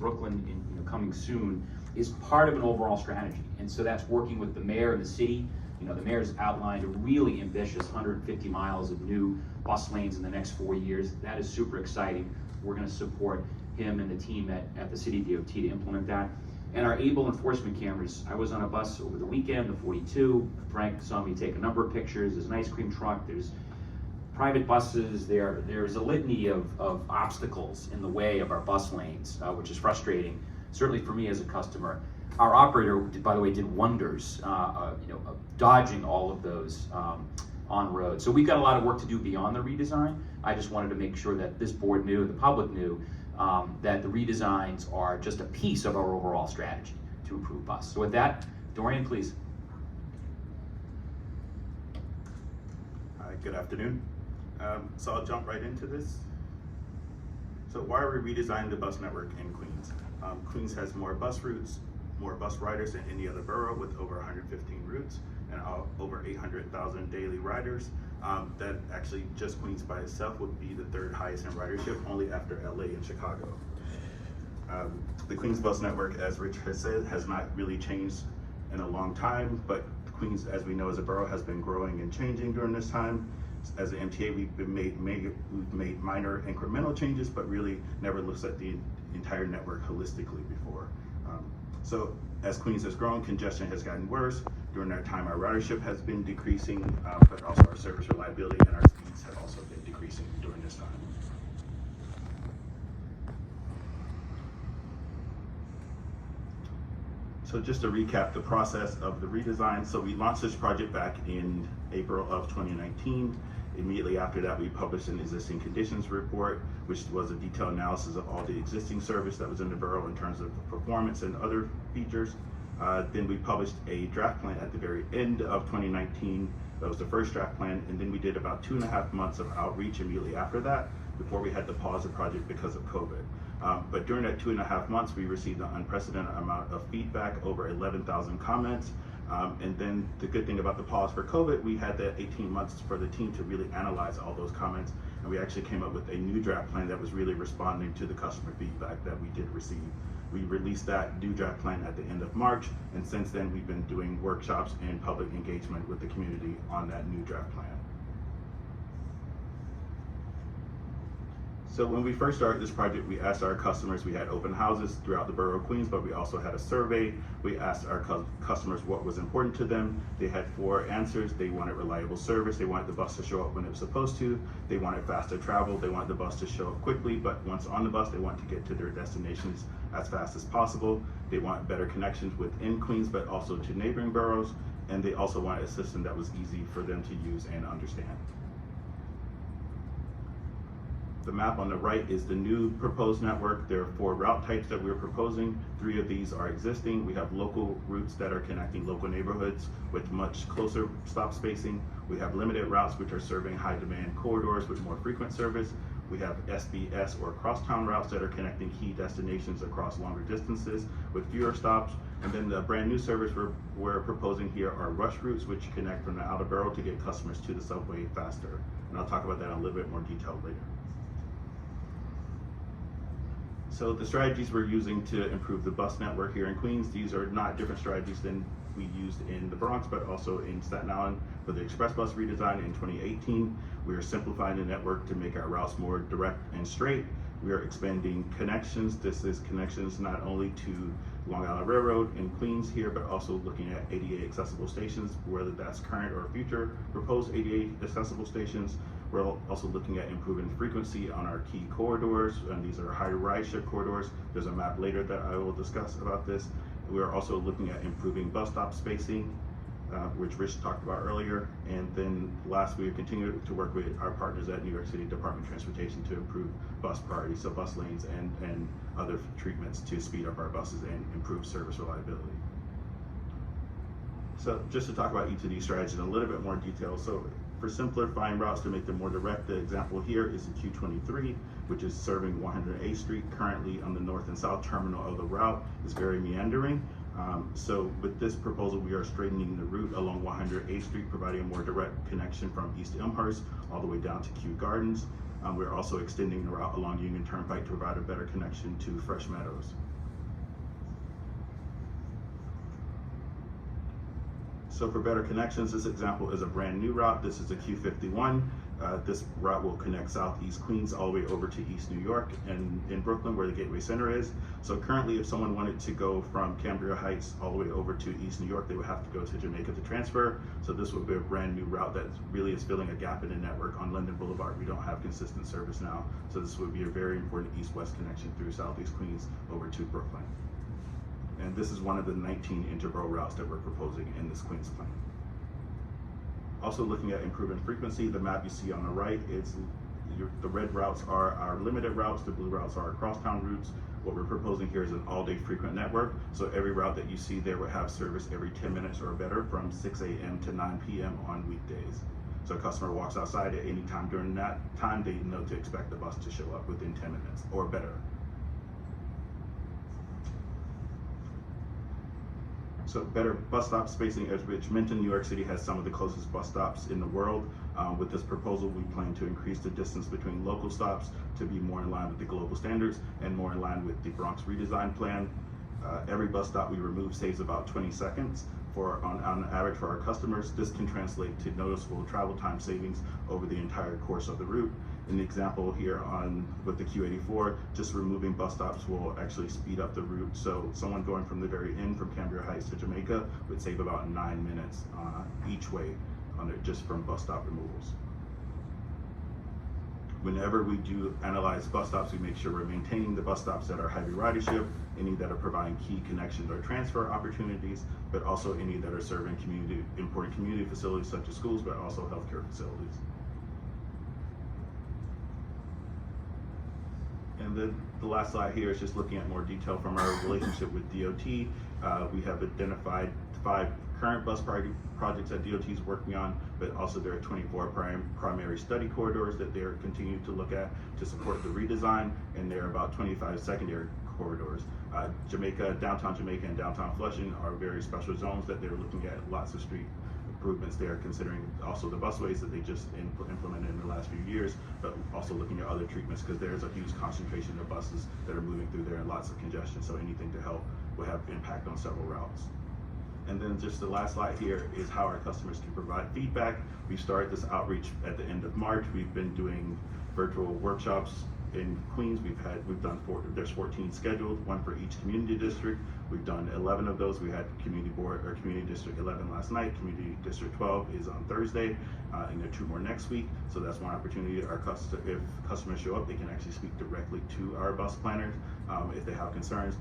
Brooklyn coming soon is part of an overall strategy. And so that's working with the mayor of the city. The mayor's outlined a really ambitious 150 miles of new bus lanes in the next 4 years. That is super exciting. We're going to support him and the team at the city DOT to implement that. And our able enforcement cameras. I was on a bus over the weekend, the 42. Frank saw me take a number of pictures. There's an ice cream truck. There's private buses. There's a litany of obstacles in the way of our bus lanes, which is frustrating, certainly for me as a customer. Our operator, by the way, did wonders, dodging all of those on road. So we've got a lot of work to do beyond the redesign. I just wanted to make sure that this board knew, the public knew, that the redesigns are just a piece of our overall strategy to improve bus. So with that, Dorian, please. Hi, good afternoon. So I'll jump right into this. So why are we redesigning the bus network in Queens? Queens has more bus routes, more bus riders than any other borough, with over 115 routes and over 800,000 daily riders. That actually, just Queens by itself would be the third highest in ridership, only after LA and Chicago. The Queens bus network, as Rich has said, has not really changed in a long time, but Queens, as we know as a borough, has been growing and changing during this time. As an MTA, we've made minor incremental changes, but really never looked at the entire network holistically before. So as Queens has grown, congestion has gotten worse. During that time, our ridership has been decreasing, but also our service reliability and our speeds have also been decreasing during this time. So just to recap the process of the redesign. So we launched this project back in April of 2019. Immediately after that, we published an existing conditions report, which was a detailed analysis of all the existing service that was in the borough in terms of performance and other features. Then we published a draft plan at the very end of 2019. That was the first draft plan. And then we did about 2.5 months of outreach immediately after that, before we had to pause the project because of COVID. But during that 2.5 months, we received an unprecedented amount of feedback, over 11,000 comments. And then the good thing about the pause for COVID, we had that 18 months for the team to really analyze all those comments. And we actually came up with a new draft plan that was really responding to the customer feedback that we did receive. We released that new draft plan at the end of March. And since then, we've been doing workshops and public engagement with the community on that new draft plan. So when we first started this project, we asked our customers, we had open houses throughout the borough of Queens, but we also had a survey. We asked our customers what was important to them. They had 4 answers. They wanted reliable service. They wanted the bus to show up when it was supposed to. They wanted faster travel. They wanted the bus to show up quickly, but once on the bus, they wanted to get to their destinations as fast as possible. They want better connections within Queens, but also to neighboring boroughs. And they also wanted a system that was easy for them to use and understand. The map on the right is the new proposed network. There are 4 route types that we're proposing. 3 of these are existing. We have local routes that are connecting local neighborhoods with much closer stop spacing. We have limited routes which are serving high demand corridors with more frequent service. We have SBS or crosstown routes that are connecting key destinations across longer distances with fewer stops. And then the brand new service we're proposing here are rush routes, which connect from the outer borough to get customers to the subway faster. And I'll talk about that in a little bit more detail later. So the strategies we're using to improve the bus network here in Queens, these are not different strategies than we used in the Bronx, but also in Staten Island for the express bus redesign in 2018. We are simplifying the network to make our routes more direct and straight. We are expanding connections. This is connections not only to Long Island Railroad in Queens here, but also looking at ADA accessible stations, whether that's current or future proposed ADA accessible stations. We're also looking at improving frequency on our key corridors, and these are high ridership corridors. There's a map later that I will discuss about this. We are also looking at improving bus stop spacing, which Rich talked about earlier. And then last, we continue to work with our partners at New York City Department of Transportation to improve bus priority, so bus lanes and other treatments to speed up our buses and improve service reliability. So just to talk about Utd Strategy in a little bit more detail. So for simplifying routes to make them more direct, the example here is the Q23, which is serving 108th Street. Currently on the north and south terminal of the route is very meandering. So with this proposal, we are straightening the route along 108th Street, providing a more direct connection from East Elmhurst all the way down to Kew Gardens. We're also extending the route along Union Turnpike to provide a better connection to Fresh Meadows. So for better connections, this example is a brand new route. This is a Q51. This route will connect Southeast Queens all the way over to East New York and in Brooklyn, where the Gateway Center is. So currently, if someone wanted to go from Cambria Heights all the way over to East New York, they would have to go to Jamaica to transfer. So this would be a brand new route that really is filling a gap in the network on London Boulevard. We don't have consistent service now. So this would be a very important east-west connection through Southeast Queens over to Brooklyn. And this is one of the 19 interborough routes that we're proposing in this Queens plan. Also looking at improving frequency, the map you see on the right, the red routes are our limited routes, the blue routes are our crosstown routes. What we're proposing here is an all-day frequent network. So every route that you see there will have service every 10 minutes or better from 6 a.m. to 9 p.m. on weekdays. So a customer walks outside at any time during that time, they know to expect the bus to show up within 10 minutes or better. So better bus stop spacing, as Rich mentioned, New York City has some of the closest bus stops in the world. With this proposal, we plan to increase the distance between local stops to be more in line with the global standards and more in line with the Bronx redesign plan. Every bus stop we remove saves about 20 seconds on average for our customers. This can translate to noticeable travel time savings over the entire course of the route. In the example here with the Q84, just removing bus stops will actually speed up the route. So someone going from the very end from Cambria Heights to Jamaica would save about 9 minutes each way just from bus stop removals. Whenever we do analyze bus stops, we make sure we're maintaining the bus stops that are heavy ridership, any that are providing key connections or transfer opportunities, but also any that are serving important community facilities such as schools, but also healthcare facilities. And then the last slide here is just looking at more detail from our relationship with DOT. We have identified 5 current bus projects that DOT is working on, but also there are 24 primary study corridors that they're continuing to look at to support the redesign, and there are about 25 secondary corridors. Downtown Jamaica and downtown Flushing are very special zones that they're looking at lots of street improvements there, considering also the busways that they just implemented in the last few years, but also looking at other treatments because there's a huge concentration of buses that are moving through there and lots of congestion. So anything to help will have impact on several routes. And then just the last slide here is how our customers can provide feedback. We started this outreach at the end of March. We've been doing virtual workshops in Queens. There's 14 scheduled, 1 for each community district. We've done 11 of those. We had Community District 11 last night. Community District 12 is on Thursday, and there are 2 more next week. So that's one opportunity. If customers show up, they can actually speak directly to our bus planners if they have concerns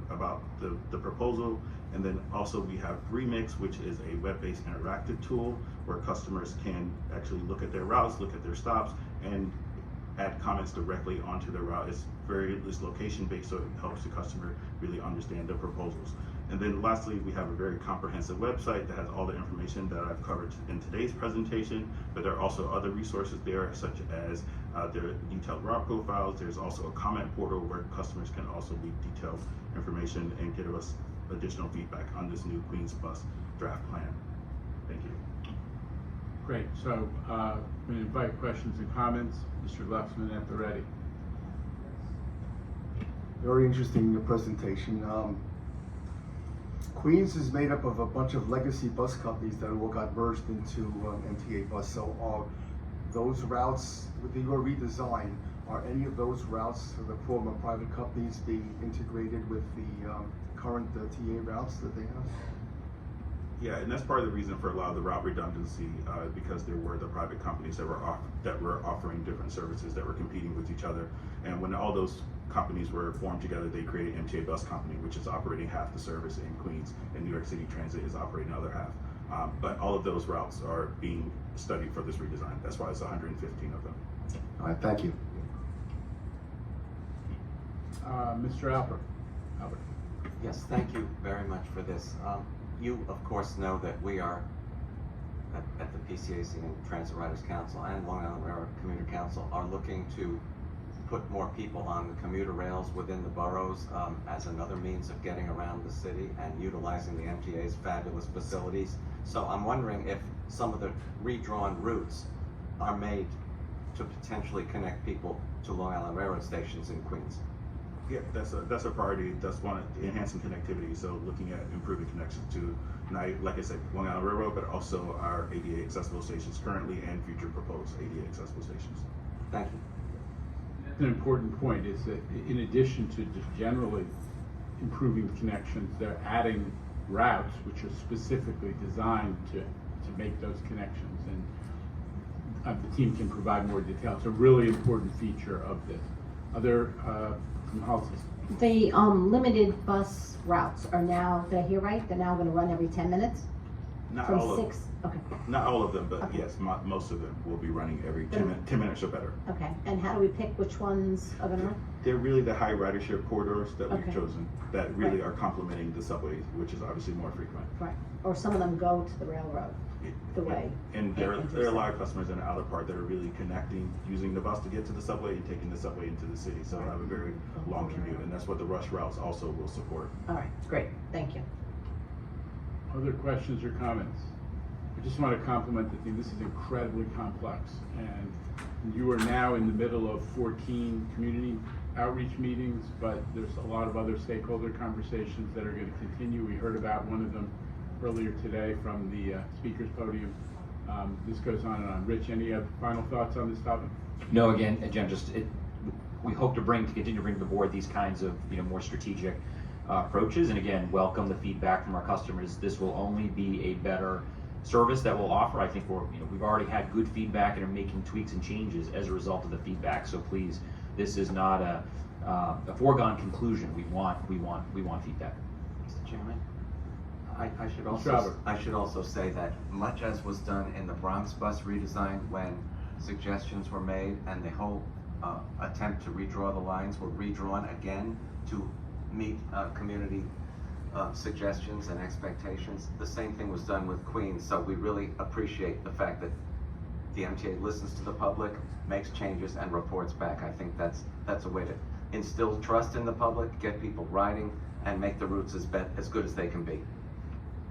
about the proposal. And then also we have Remix, which is a web-based interactive tool where customers can actually look at their routes, look at their stops, and add comments directly onto the route. It's location-based, so it helps the customer really understand the proposals. And then lastly, we have a very comprehensive website that has all the information that I've covered in today's presentation, but there are also other resources there, such as their detailed route profiles. There's also a comment portal where customers can also leave detailed information and give us additional feedback on this new Queens Bus draft plan. Thank you. Great, so we invite questions and comments. Mr. Glucksman at the ready. Very interesting presentation. Queens is made up of a bunch of legacy bus companies that all got merged into MTA Bus. So are those routes, with your redesign, are any of those routes, the former private companies, being integrated with the current TA routes that they have? Yeah, and that's part of the reason for a lot of the route redundancy, because there were the private companies that were offering different services that were competing with each other. And when all those companies were formed together, they created MTA Bus Company, which is operating half the service in Queens, and New York City Transit is operating the other half. But all of those routes are being studied for this redesign. That's why it's 115 of them. All right, thank you. Mr. Albert. Yes, thank you very much for this. You, of course, know that we are, at the PCAC and Transit Riders Council and Long Island Railroad Commuter Council, are looking to put more people on the commuter rails within the boroughs as another means of getting around the city and utilizing the MTA's fabulous facilities. So I'm wondering if some of the redrawn routes are made to potentially connect people to Long Island Railroad stations in Queens. Yeah, that's a priority. That's one, enhancing connectivity. So looking at improving connections to, not, like I said, Long Island Railroad, but also our ADA accessible stations currently and future proposed ADA accessible stations. Thank you. That's an important point, is that in addition to just generally improving connections, they're adding routes which are specifically designed to make those connections, and the team can provide more detail. It's a really important feature of this. Other analysis? The limited bus routes are now, did I hear right? They're now gonna run every 10 minutes? Not From all 6, of okay, not all of them, but Okay. yes, most of them will be running every 10 minutes or better. okay. And how do we pick which ones are gonna run? They're really the high ridership corridors that we've Okay. chosen that really Right. are complementing the subways, which is obviously more frequent. Right, or some of them go to the railroad, the way. And there are a lot of customers in the outer part that are really connecting, using the bus to get to the subway and taking the subway into the city. So have a very long commute, and that's what the rush routes also will support. All right, great, thank you. Other questions or comments? I just want to compliment the team. This is incredibly complex, and you are now in the middle of 14 community outreach meetings, but there's a lot of other stakeholder conversations that are going to continue. We heard about one of them earlier today from the speaker's podium. This goes on and on. Rich, any final thoughts on this topic? No, again, we hope to continue to bring to the board these kinds of, more strategic approaches. And again, welcome the feedback from our customers. This will only be a better service that we'll offer. I think we've already had good feedback and are making tweaks and changes as a result of the feedback. So please, this is not a foregone conclusion. We want feedback. Mr. Chairman, I Robert. should also say that much as was done in the Bronx bus redesign, when suggestions were made and the whole attempt to redraw the lines were redrawn again to meet community suggestions and expectations, the same thing was done with Queens. So we really appreciate the fact that the MTA listens to the public, makes changes, and reports back. I think that's a way to instill trust in the public, get people riding, and make the routes as good as they can be.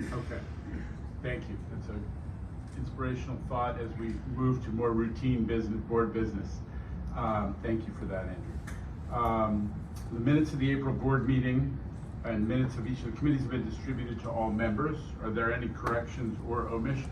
Okay, thank you. That's an inspirational thought as we move to more routine board business. Thank you for that, Andrew. The minutes of the April board meeting and minutes of each of the committees have been distributed to all members. Are there any corrections or omissions?